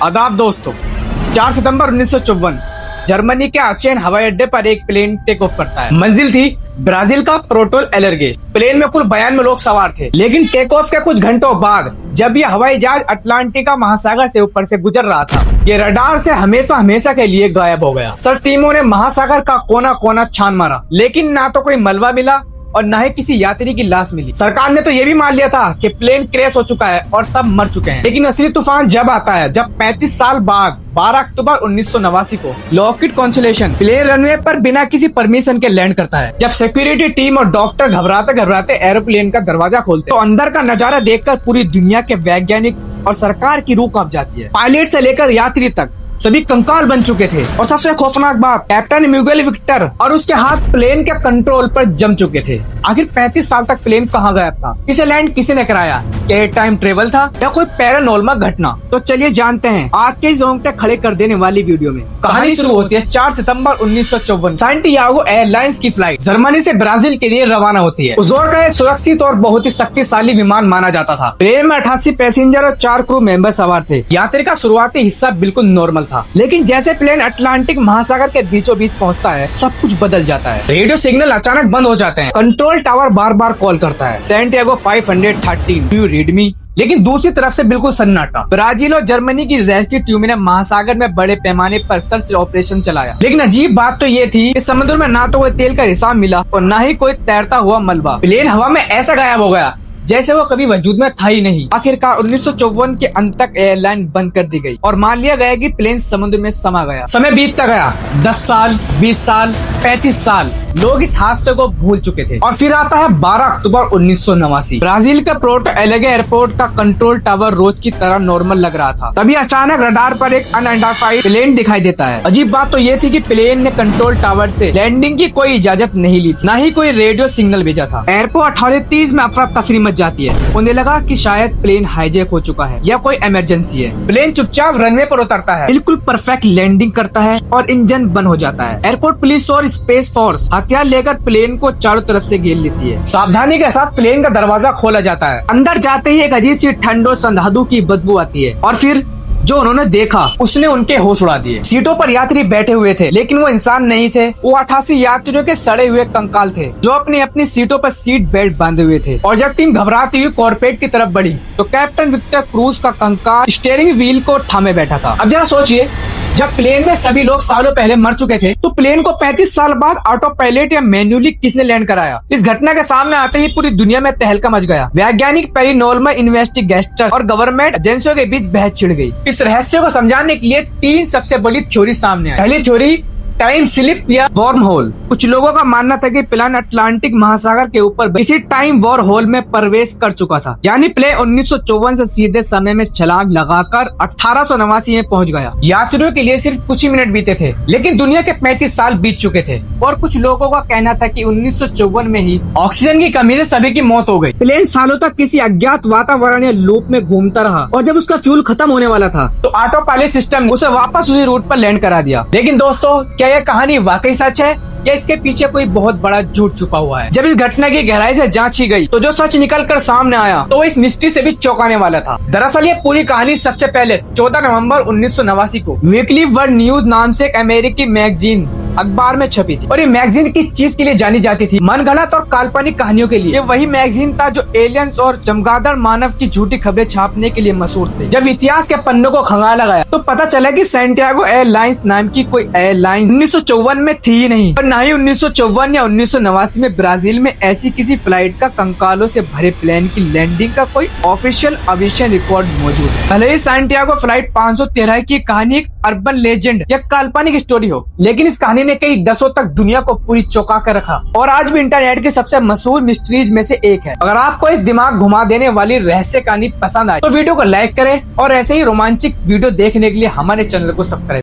आदाब दोस्तों, 4 सितंबर 1954 जर्मनी के आचेन हवाई अड्डे पर एक प्लेन टेक ऑफ करता है। मंजिल थी ब्राजील का पोर्टो एलेग्रे। प्लेन में कुल 92 लोग सवार थे, लेकिन टेक ऑफ के कुछ घंटों बाद जब यह हवाई जहाज अटलांटिका महासागर से ऊपर से गुजर रहा था, ये रडार से हमेशा के लिए गायब हो गया। सर्च टीमों ने महासागर का कोना कोना छान मारा, लेकिन ना तो कोई मलबा मिला और न ही किसी यात्री की लाश मिली। सरकार ने तो ये भी मान लिया था कि प्लेन क्रैश हो चुका है और सब मर चुके हैं। लेकिन असली तूफान जब आता है जब 35 साल बाद 12 अक्टूबर 1989 को लॉकहीड कॉन्स्टेलेशन प्लेन रनवे पर बिना किसी परमिशन के लैंड करता है। जब सिक्योरिटी टीम और डॉक्टर घबराते एरोप्लेन का दरवाजा खोलते तो अंदर का नजारा देखकर पूरी दुनिया के वैज्ञानिक और सरकार की रूह कांप जाती है। पायलट से लेकर यात्री तक सभी कंकाल बन चुके थे और सबसे खौफनाक बात, कैप्टन मिगुएल विक्टर और उसके हाथ प्लेन के कंट्रोल पर जम चुके थे। आखिर 35 साल तक प्लेन कहाँ गायब था? इसे लैंड किसी ने कराया? क्या ये टाइम ट्रेवल था या कोई पैरानॉर्मल घटना? तो चलिए जानते हैं आज के इस रोंगटे खड़े कर देने वाली वीडियो में। कहानी शुरू होती है 4 सितंबर 1954। सांटियागो एयरलाइंस की फ्लाइट जर्मनी से ब्राजील के लिए रवाना होती है। उस दौर का सुरक्षित और बहुत ही शक्तिशाली विमान माना जाता था। प्लेन में 88 पैसेंजर और 4 क्रू मेंबर सवार थे। यात्री का शुरुआती हिस्सा बिल्कुल नॉर्मल था, लेकिन जैसे प्लेन अटलांटिक महासागर के बीचों बीच पहुंचता है सब कुछ बदल जाता है। रेडियो सिग्नल अचानक बंद हो जाते हैं। कंट्रोल टावर बार बार कॉल करता है, सैंटियागो 513 डू यू रीड मी? लेकिन दूसरी तरफ से बिल्कुल सन्नाटा। ब्राजील और जर्मनी की रेस्क्यू टीम ने महासागर में बड़े पैमाने पर सर्च ऑपरेशन चलाया, लेकिन अजीब बात तो ये थी कि समुद्र में ना तो कोई तेल का रिसाव मिला और ना ही कोई तैरता हुआ मलबा। प्लेन हवा में ऐसा गायब हो गया जैसे वो कभी वजूद में था ही नहीं। आखिरकार 1954 के अंत तक एयरलाइन बंद कर दी गई और मान लिया गया कि प्लेन समुद्र में समा गया। समय बीतता गया, 10 साल, 20 साल, 35 साल। लोग इस हादसे को भूल चुके थे और फिर आता है 12 अक्टूबर 1989। ब्राजील के पोर्टो एलेग्रे एयरपोर्ट का कंट्रोल टावर रोज की तरह नॉर्मल लग रहा था। तभी अचानक रडार पर एक अनआइडेंटिफाइड प्लेन दिखाई देता है। अजीब बात तो ये थी कि प्लेन ने कंट्रोल टावर से लैंडिंग की कोई इजाजत नहीं ली, न ही कोई रेडियो सिग्नल भेजा था। एयरपोर्ट 18:30 में अफरा तफरी मच जाती है। उन्हें लगा कि शायद प्लेन हाईजैक हो चुका है या कोई इमरजेंसी है। प्लेन चुपचाप रनवे पर उतरता है, बिल्कुल परफेक्ट लैंडिंग करता है और इंजन बंद हो जाता है। एयरपोर्ट पुलिस और स्पेस फोर्स हथियार लेकर प्लेन को चारों तरफ से घेर लेती है। सावधानी के साथ प्लेन का दरवाजा खोला जाता है। अंदर जाते ही एक अजीब सी ठंड और संधादु की बदबू आती है और फिर जो उन्होंने देखा उसने उनके होश उड़ा दिए। सीटों पर यात्री बैठे हुए थे, लेकिन वो इंसान नहीं थे। वो 88 यात्रियों के सड़े हुए कंकाल थे जो अपनी अपनी सीटों पर सीट बेल्ट बांधे हुए थे। और जब टीम घबराती हुई कॉर्पेट की तरफ बढ़ी तो कैप्टन विक्टर क्रूज का कंकाल स्टीयरिंग व्हील को थामे बैठा था। अब जरा सोचिए, जब प्लेन में सभी लोग सालों पहले मर चुके थे तो प्लेन को 35 साल बाद ऑटो पायलट या मैन्युअली किसने लैंड कराया? इस घटना के सामने आते ही पूरी दुनिया में तहलका मच गया। वैज्ञानिक, पैरानॉर्मल इन्वेस्टिगेटर और गवर्नमेंट एजेंसियों के बीच बहस छिड़ गई। इस रहस्य को समझाने के लिए 3 सबसे बड़ी थ्योरी सामने आई। पहली थ्योरी, टाइम स्लिप या वॉर्म होल। कुछ लोगों का मानना था कि प्लेन अटलांटिक महासागर के ऊपर इसी टाइम वॉर होल में प्रवेश कर चुका था, यानी प्लेन 1954 से सीधे समय में छलांग लगाकर 1889 में पहुंच गया। यात्रियों के लिए सिर्फ कुछ ही मिनट बीते थे, लेकिन दुनिया के 35 साल बीत चुके थे। और कुछ लोगों का कहना था कि 1954 में ही ऑक्सीजन की कमी से सभी की मौत हो गई। प्लेन सालों तक किसी अज्ञात वातावरण या लूप में घूमता रहा और जब उसका फ्यूल खत्म होने वाला था तो ऑटो पायलट सिस्टम ने उसे वापस उसी रूट पर लैंड करा दिया। लेकिन दोस्तों, क्या यह कहानी वाकई सच है या इसके पीछे कोई बहुत बड़ा झूठ छुपा हुआ है? जब इस घटना की गहराई से जांच की गई तो जो सच निकल कर सामने आया तो वो इस मिस्ट्री से भी चौंकाने वाला था। दरअसल ये पूरी कहानी सबसे पहले 14 नवंबर 1989 को वीकली वर्ल्ड न्यूज नाम से एक अमेरिकी मैगजीन अखबार में छपी थी। और ये मैगजीन किस चीज के लिए जानी जाती थी? मनगढ़ंत और काल्पनिक कहानियों के लिए। ये वही मैगजीन था जो एलियंस और चमगादड़ मानव की झूठी खबरें छापने के लिए मशहूर थे। जब इतिहास के पन्नों को खंगाला गया तो पता चला कि सैंटियागो एयरलाइंस नाम की कोई एयरलाइन 1954 में थी ही नहीं, और न ही 1954 या 1989 में ब्राजील में ऐसी किसी फ्लाइट का कंकालों से भरे प्लेन की लैंडिंग का कोई ऑफिशियल अविश्वसनीय रिकॉर्ड मौजूद है। भले ही सैंटियागो फ्लाइट 513 की कहानी एक अर्बन लेजेंड या काल्पनिक स्टोरी हो, लेकिन इस कहानी ने कई दशकों तक दुनिया को पूरी चौंका कर रखा और आज भी इंटरनेट की सबसे मशहूर मिस्ट्रीज में से एक है। अगर आपको इस दिमाग घुमा देने वाली रहस्य कहानी पसंद आए तो वीडियो को लाइक करें और ऐसे ही रोमांचक वीडियो देखने के लिए हमारे चैनल को सब्सक्राइब